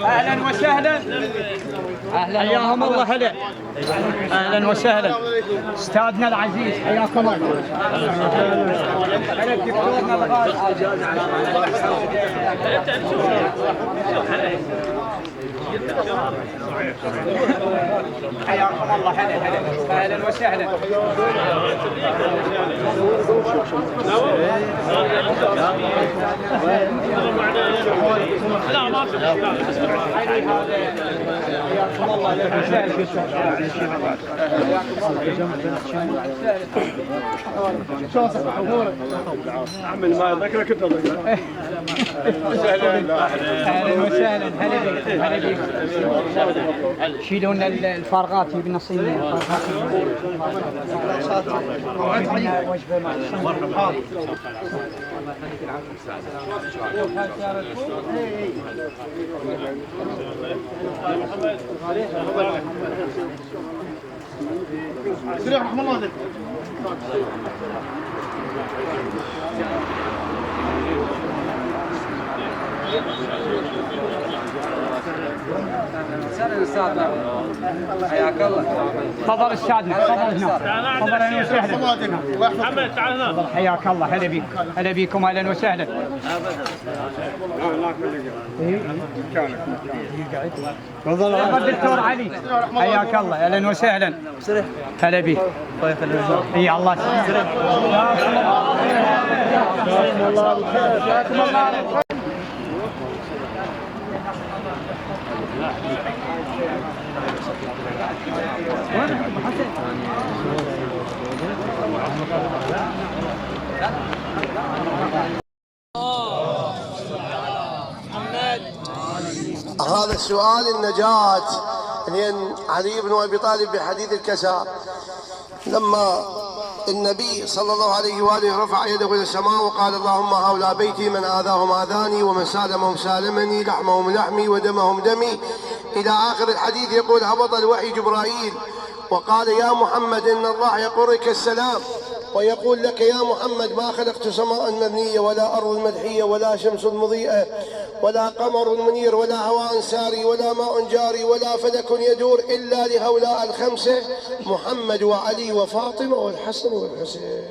اهلا وسهلا. حياهم الله. هلا اهلا وسهلا استاذنا العزيز، حياكم الله. هلا دكتورنا الغالي. حياكم الله. هلا اهلا وسهلا. لا ما في حياكم الله. اعمل ما ذكرك انت. اهلا وسهلا. هلا بيك. شيلون الفارغات يبي نصين وجبه مع سريع رحم الله عليك. حياك الله. تفضل استاذنا، تفضل هنا. تفضل اهلا وسهلا. محمد تعال هنا. حياك الله. هلا بيك. هلا بيكم اهلا وسهلا. تفضل دكتور علي. حياك الله اهلا وسهلا. هلا بيك. الله يخليك. اي الله يسلمك. جزاكم الله خير. هذا السؤال النجاة، لأن علي بن أبي طالب بحديث الكساء لما النبي صلى الله عليه وآله رفع يده إلى السماء وقال اللهم هؤلاء بيتي من آذاهم آذاني ومن سالمهم سالمني لحمهم لحمي ودمهم دمي إلى آخر الحديث. يقول هبط الوحي جبرائيل وقال يا محمد إن الله يقرك السلام ويقول لك يا محمد ما خلقت سماء مبنية ولا أرض مدحية ولا شمس مضيئة ولا قمر منير ولا هواء ساري ولا ماء جاري ولا فلك يدور إلا لهؤلاء الخمسة محمد وعلي وفاطمة والحسن والحسين.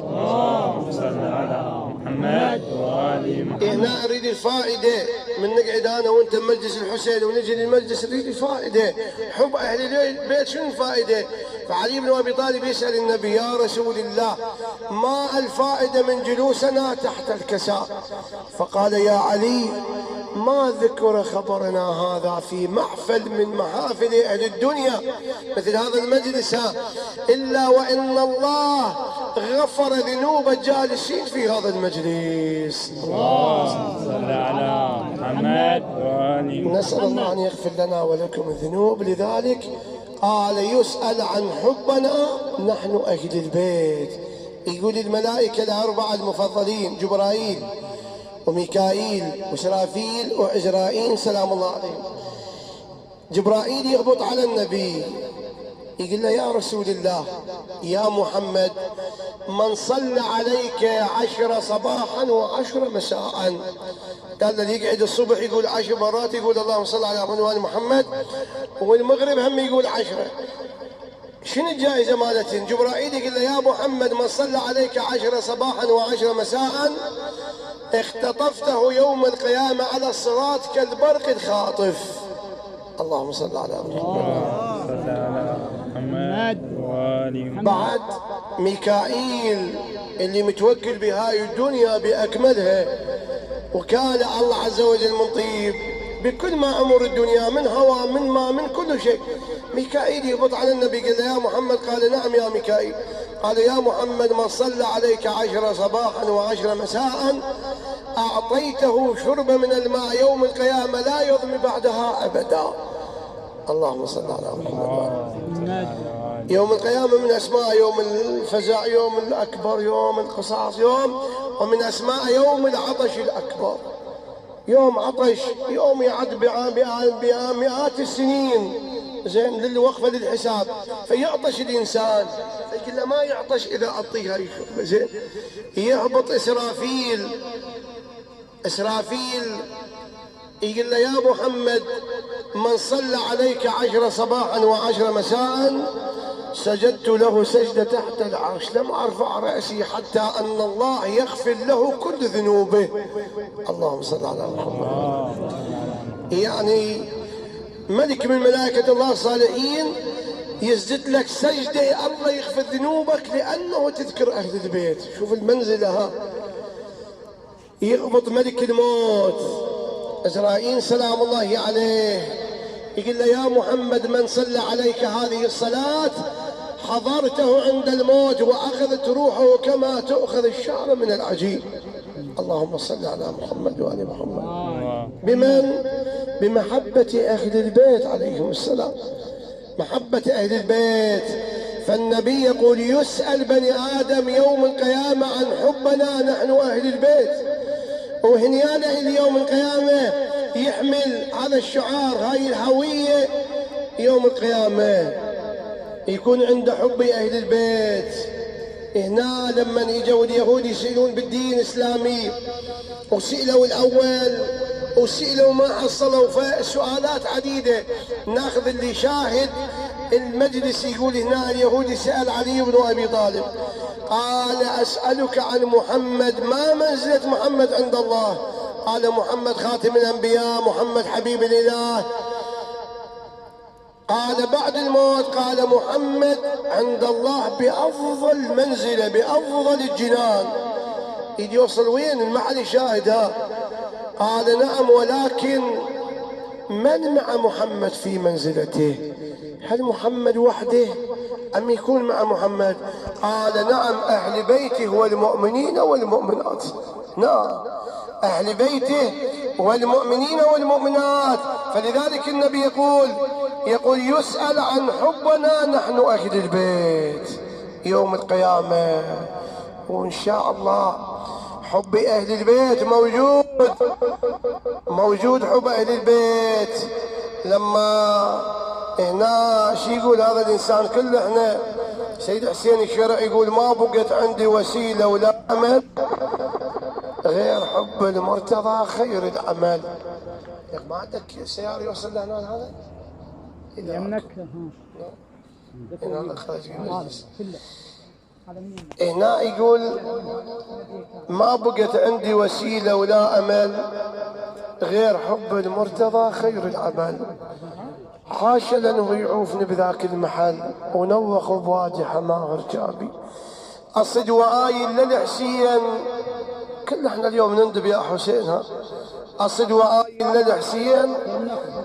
اللهم صل على محمد وآل محمد. هنا أريد الفائدة من نقعد أنا وأنت بمجلس الحسين ونجي للمجلس نريد الفائدة. حب أهل البيت شنو الفائدة؟ فعلي بن أبي طالب يسأل النبي يا رسول الله ما الفائدة من جلوسنا تحت الكساء؟ فقال يا علي ما ذكر خبرنا هذا في محفل من محافل أهل الدنيا مثل هذا المجلس إلا وإن الله غفر ذنوب الجالسين في هذا المجلس. اللهم صل على محمد وآل محمد. نسأل الله أن يغفر لنا ولكم الذنوب. لذلك قال يسأل عن حبنا نحن أهل البيت. يقول الملائكة الأربعة المفضلين جبرائيل وميكائيل وإسرافيل وعزرائيل سلام الله عليهم. جبرائيل يهبط على النبي يقول له يا رسول الله يا محمد من صلى عليك 10 صباحا و10 مساء. قال له يقعد الصبح يقول 10 مرات يقول اللهم صل على محمد وآل محمد والمغرب هم يقول 10. شنو الجائزة مالتين؟ جبرائيل يقول له يا محمد من صلى عليك 10 صباحا و10 مساء اختطفته يوم القيامة على الصراط كالبرق الخاطف. اللهم صل على محمد وآل محمد. بعد ميكائيل اللي متوكل بهاي الدنيا بأكملها وكان الله عز وجل من طيب بكل ما أمور الدنيا من هواء من ماء من كل شيء. ميكائيل يهبط على النبي قال له يا محمد. قال نعم يا ميكائيل. قال يا محمد من صلى عليك 10 صباحا و10 مساء أعطيته شرب من الماء يوم القيامة لا يظمي بعدها أبدا. اللهم صل على محمد. يوم القيامة من أسماء يوم الفزع يوم الأكبر يوم القصاص يوم ومن أسماء يوم العطش الأكبر. يوم عطش يوم يعد بمئات السنين زين للوقفة للحساب، فيعطش الإنسان، فيقول له ما يعطش إذا أعطيه هاي الخطبة. زين يهبط إسرافيل يقول له يا محمد من صلى عليك 10 صباحا و10 مساء سجدت له سجدة تحت العرش، لم أرفع رأسي حتى أن الله يغفر له كل ذنوبه. اللهم صل على محمد. يعني ملك من ملائكة الله الصالحين يسجد لك سجدة الله يغفر ذنوبك لأنه تذكر أهل البيت. شوف المنزلة ها. يهبط ملك الموت إسرائيل سلام الله عليه يقول له يا محمد من صلى عليك هذه الصلاة حضرته عند الموت وأخذت روحه كما تؤخذ الشعر من العجين. اللهم صل على محمد وآل محمد. بمن؟ بمحبة أهل البيت عليهم السلام، محبة أهل البيت. فالنبي يقول يسأل بني آدم يوم القيامة عن حبنا نحن أهل البيت، وهنيانا اليوم القيامة يحمل هذا الشعار، هاي الهوية يوم القيامة يكون عنده حب أهل البيت. هنا لما اجوا اليهود يسألون بالدين الإسلامي وسئلوا الأول وسئلوا ما حصلوا، فالسؤالات عديدة. ناخذ اللي شاهد المجلس يقول هنا اليهودي سأل علي بن أبي طالب قال أسألك عن محمد، ما منزلة محمد عند الله؟ قال محمد خاتم الأنبياء، محمد حبيب الإله. قال بعد الموت قال محمد عند الله بأفضل منزلة بأفضل الجنان. يجي يوصل وين المحل شاهد ها؟ قال نعم، ولكن من مع محمد في منزلته؟ هل محمد وحده أم يكون مع محمد؟ قال نعم، أهل بيته والمؤمنين والمؤمنات. نعم، أهل بيته والمؤمنين والمؤمنات. فلذلك النبي يقول يسأل عن حبنا نحن أهل البيت يوم القيامة. وإن شاء الله حب أهل البيت موجود حب أهل البيت. لما هنا شي يقول هذا الإنسان كله، احنا سيد حسين الشرع يقول ما بقت عندي وسيلة ولا عمل غير حب المرتضى خير العمل. ما عندك سيارة يوصل لهنا هذا؟ يمنك هنا خارج المجلس. هنا يقول ما بقت عندي وسيلة ولا أمل غير حب المرتضى خير العمل. حاشا لأنه يعوفني بذاك المحل ونوخ بوادي حماه رجابي أصد وآيل للحسين. كل احنا اليوم نندب يا حسين ها. أصد وآيل للحسين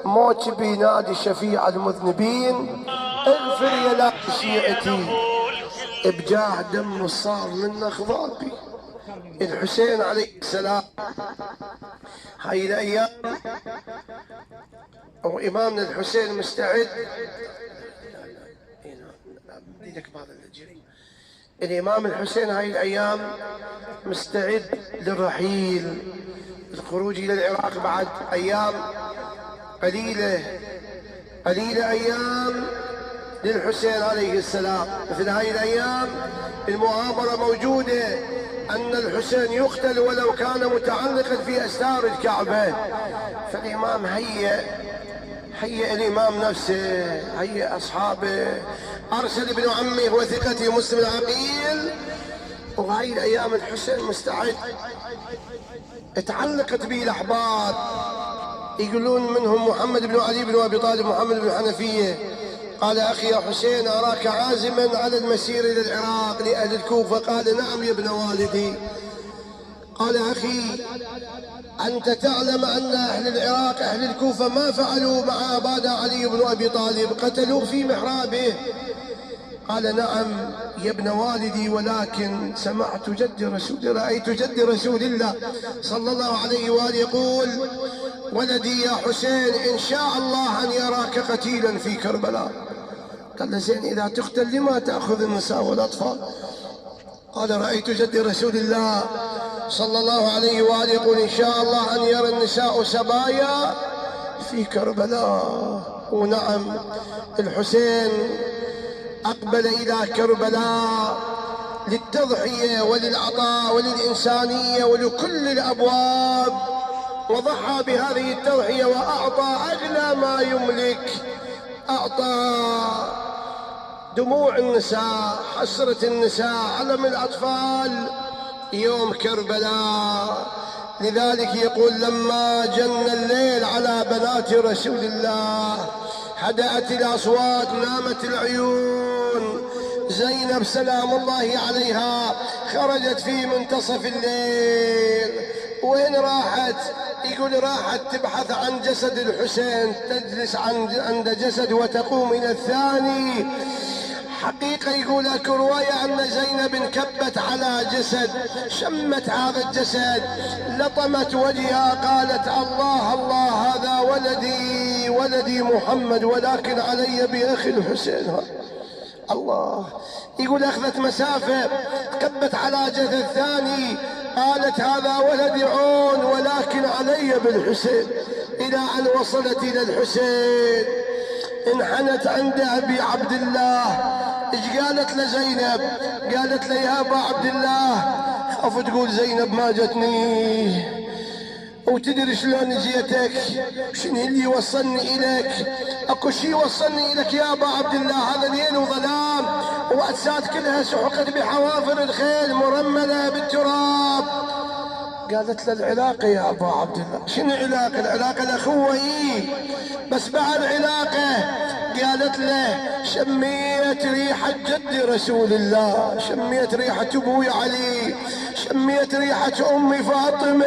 موت بينادي شفيع المذنبين اغفر يا لا شيعتي بجاه دم الصار من خضابي. الحسين عليه السلام هاي الأيام وإمامنا الحسين مستعد. الإمام الحسين هاي الأيام مستعد للرحيل، الخروج إلى العراق بعد أيام قليلة أيام للحسين عليه السلام. مثل هاي الأيام المؤامرة موجودة أن الحسين يقتل ولو كان متعلقا في أستار الكعبة. فالإمام هيأ الإمام نفسه، هيأ أصحابه، أرسل ابن عمه وثقته مسلم العقيل. وهاي الأيام الحسين مستعد. تعلقت به الأحبار يقولون منهم محمد بن علي بن أبي طالب، محمد بن حنفية. قال أخي يا حسين أراك عازما على المسير إلى العراق لأهل الكوفة. قال نعم يا ابن والدي. قال أخي أنت تعلم أن أهل العراق أهل الكوفة ما فعلوا مع أبانا علي بن أبي طالب، قتلوه في محرابه. قال نعم يا ابن والدي، ولكن سمعت رأيت جد رسول الله صلى الله عليه وآله يقول ولدي يا حسين إن شاء الله أن يراك قتيلا في كربلاء. قال له زين إذا تقتل لما تأخذ النساء والأطفال؟ قال رأيت جد رسول الله صلى الله عليه وآله يقول إن شاء الله أن يرى النساء سبايا في كربلاء. ونعم الحسين أقبل إلى كربلاء للتضحية وللعطاء وللإنسانية ولكل الأبواب، وضحى بهذه التضحية وأعطى أغلى ما يملك، أعطى دموع النساء، حسرة النساء، علم الأطفال يوم كربلاء. لذلك يقول لما جن الليل على بنات رسول الله هدأت الأصوات نامت العيون، زينب سلام الله عليها خرجت في منتصف الليل. وين راحت؟ يقول راحت تبحث عن جسد الحسين، تجلس عند جسد وتقوم إلى الثاني. حقيقة يقول اكو رواية أن زينب انكبت على جسد، شمت هذا الجسد، لطمت وجهها، قالت الله الله هذا ولدي ولدي محمد، ولكن علي بأخي الحسين. الله. يقول أخذت مسافة، كبت على جسد ثاني، قالت هذا ولدي عون ولكن علي بالحسين، إلى أن وصلت إلى الحسين. انحنت عند أبي عبد الله. إيش قالت لزينب؟ قالت له يا أبا عبد الله، خاف تقول زينب ما جتني، وتدري شلون جيتك، شنو اللي وصلني إليك؟ اكو شيء وصلني إليك يا أبا عبد الله، هذا ليل وظلام وأجساد كلها سحقت بحوافر الخيل مرملة بالتراب. قالت له العلاقة يا أبا عبد الله. شنو علاقة؟ العلاقة الأخوة إيه، بس بعد علاقة. قالت له شميت ريحة جد رسول الله، شميت ريحة أبوي علي، شميت ريحة أمي فاطمة.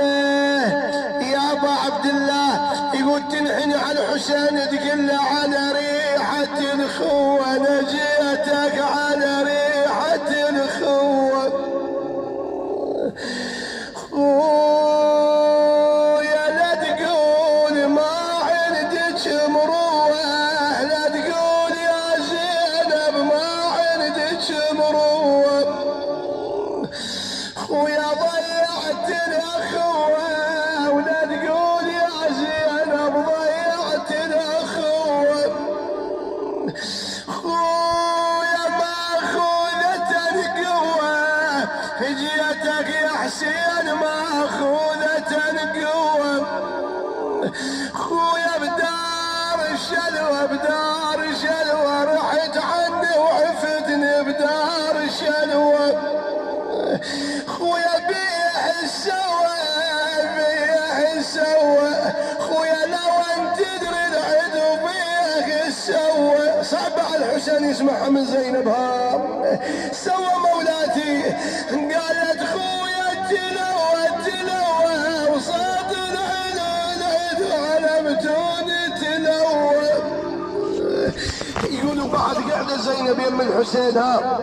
يا أبا عبد الله يقول تنحني على الحسين تقول له على ريحة الأخوة، أنا جيتك على ريحة الأخوة. خويا لا تقول ما عندك مروة، لا تقول يا زينب ما عندك مروة. خويا ضيعت الأخوة، ولا تقول يا زينب ضيعت الأخوة. خويا ماخوذة القوة، هجيتك يا حسين ماخوذة القوة. خويا بدار الشلوى بدار الشلوى، رحت عني وعفتني بدار الشلوى. خويا بيح السوى بيح السوى، خويا لو انت تدري العدو بيح السوى. صعب على الحسين يسمعها من زينب ها سوى مولاتي. قالت خويا تلوى تلوى، وصاد العدو على متون تلوى. يقولوا بعد قاعدة زينب يم الحسين ها،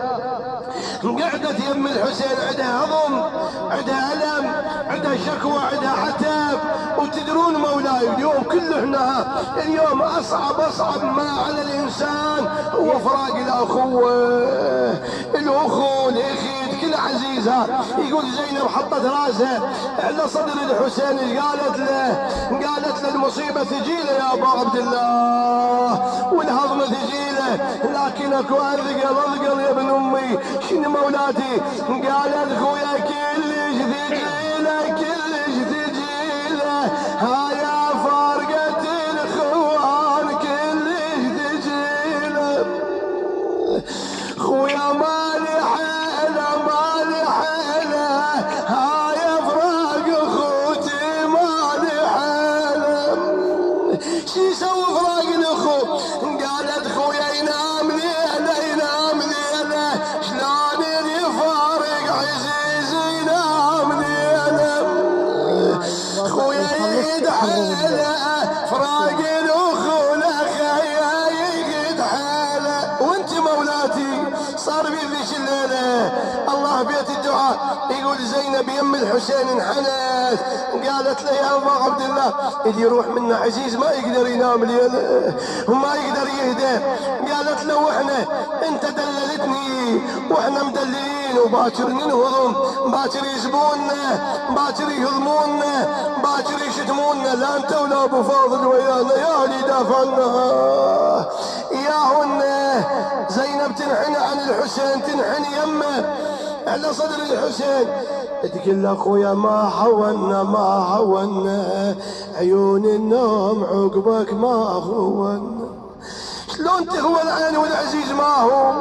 قعدت يم الحسين عندها هضم عندها ألم عندها شكوى عندها عتاب. وتدرون مولاي اليوم كله هنا، اليوم أصعب ما على الإنسان هو فراق الأخوة، الأخو الأخيد كل عزيزها. يقول زينب حطت راسها على صدر الحسين، قالت له المصيبة تجيله يا أبا عبد الله والهضمة تجيله، لكن اكو اثقل يا ابن امي. شنو مولاتي؟ قالت خويا كلش تجيله كلش تجيله، هيا فارقة الاخوان كلش تجيله. خويا مالي حيله مالي حيله، هاي فراق اخوتي مالي حيله. شي يسوي فراق الاخو؟ قالت خويا ينام ليله ينام ليله، شلون يفارق عزيز تعال. يقول زينب يم الحسين انحنت قالت له يا ابا عبد الله اللي يروح منا عزيز ما يقدر ينام ليله وما يقدر يهدى. قالت له واحنا انت دللتني واحنا مدللين وباكر ننهضم باكر يسبونا باكر يهضمونا باكر يشتمونا لا انت ولا ابو فاضل ويانا يا اللي دافع عنا ياهن. زينب تنحني عن الحسين تنحني يمه على صدر الحسين تقول له اخويا ما حولنا ما حولنا عيون النوم عقبك ما هونا. شلون تهوى العين والعزيز ما هو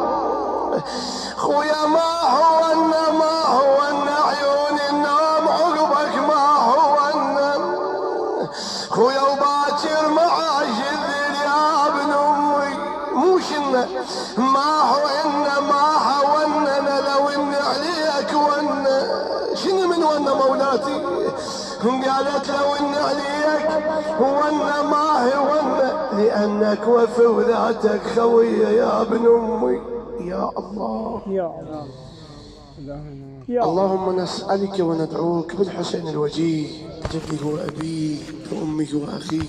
خويا ما هونا ما هونا عيون النوم عقبك ما هونا خويا وباكر معاش الذل يا ابن امي مو شنا ما هونا ما هونا لو ان عليك ونا شنو من ونا مولاتي قالت لو ان عليك ونا ما هي ونا لانك وفي وذاتك خويه يا ابن امي. يا الله يا الله اللهم نسألك وندعوك بالحسين الوجيه جده وأبيه وأمه وأخيه